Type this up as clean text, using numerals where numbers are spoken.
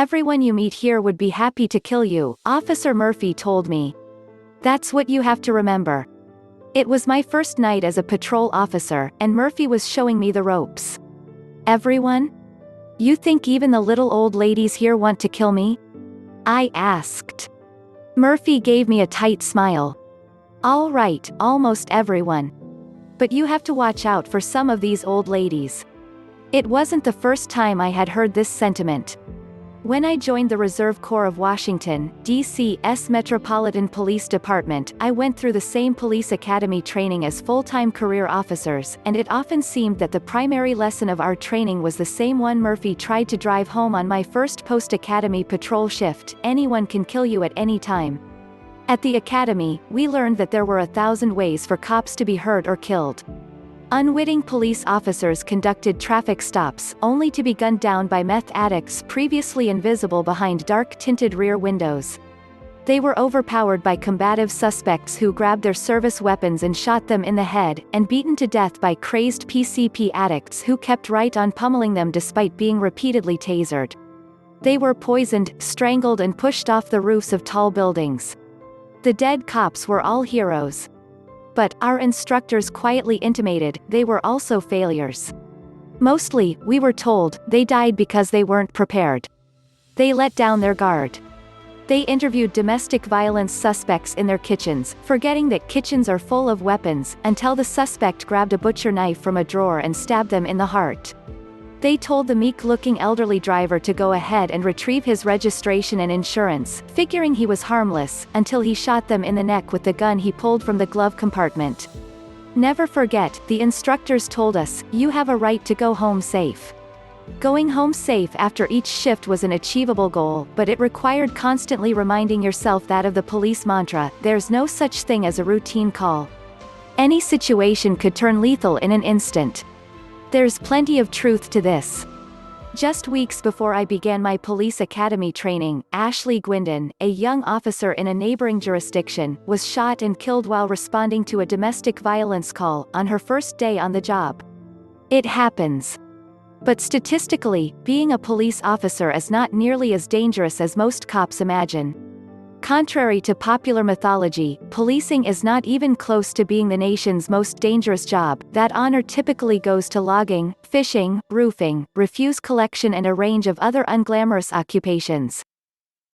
Everyone you meet here would be happy to kill you, Officer Murphy told me. That's what you have to remember. It was my first night as a patrol officer, and Murphy was showing me the ropes. Everyone? You think even the little old ladies here want to kill me? I asked. Murphy gave me a tight smile. All right, almost everyone. But you have to watch out for some of these old ladies. It wasn't the first time I had heard this sentiment. When I joined the Reserve Corps of Washington, D.C.'s Metropolitan Police Department, I went through the same police academy training as full-time career officers, and it often seemed that the primary lesson of our training was the same one Murphy tried to drive home on my first post-academy patrol shift: anyone can kill you at any time. At the academy, we learned that there were 1,000 ways for cops to be hurt or killed. Unwitting police officers conducted traffic stops, only to be gunned down by meth addicts previously invisible behind dark-tinted rear windows. They were overpowered by combative suspects who grabbed their service weapons and shot them in the head, and beaten to death by crazed PCP addicts who kept right on pummeling them despite being repeatedly tasered. They were poisoned, strangled and pushed off the roofs of tall buildings. The dead cops were all heroes. But, our instructors quietly intimated, they were also failures. Mostly, we were told, they died because they weren't prepared. They let down their guard. They interviewed domestic violence suspects in their kitchens, forgetting that kitchens are full of weapons, until the suspect grabbed a butcher knife from a drawer and stabbed them in the heart. They told the meek-looking elderly driver to go ahead and retrieve his registration and insurance, figuring he was harmless, until he shot them in the neck with the gun he pulled from the glove compartment. Never forget, the instructors told us, you have a right to go home safe. Going home safe after each shift was an achievable goal, but it required constantly reminding yourself that of the police mantra: there's no such thing as a routine call. Any situation could turn lethal in an instant. There's plenty of truth to this. Just weeks before I began my police academy training, Ashley Guindon, a young officer in a neighboring jurisdiction, was shot and killed while responding to a domestic violence call, on her first day on the job. It happens. But statistically, being a police officer is not nearly as dangerous as most cops imagine. Contrary to popular mythology, policing is not even close to being the nation's most dangerous job. That honor typically goes to logging, fishing, roofing, refuse collection and a range of other unglamorous occupations.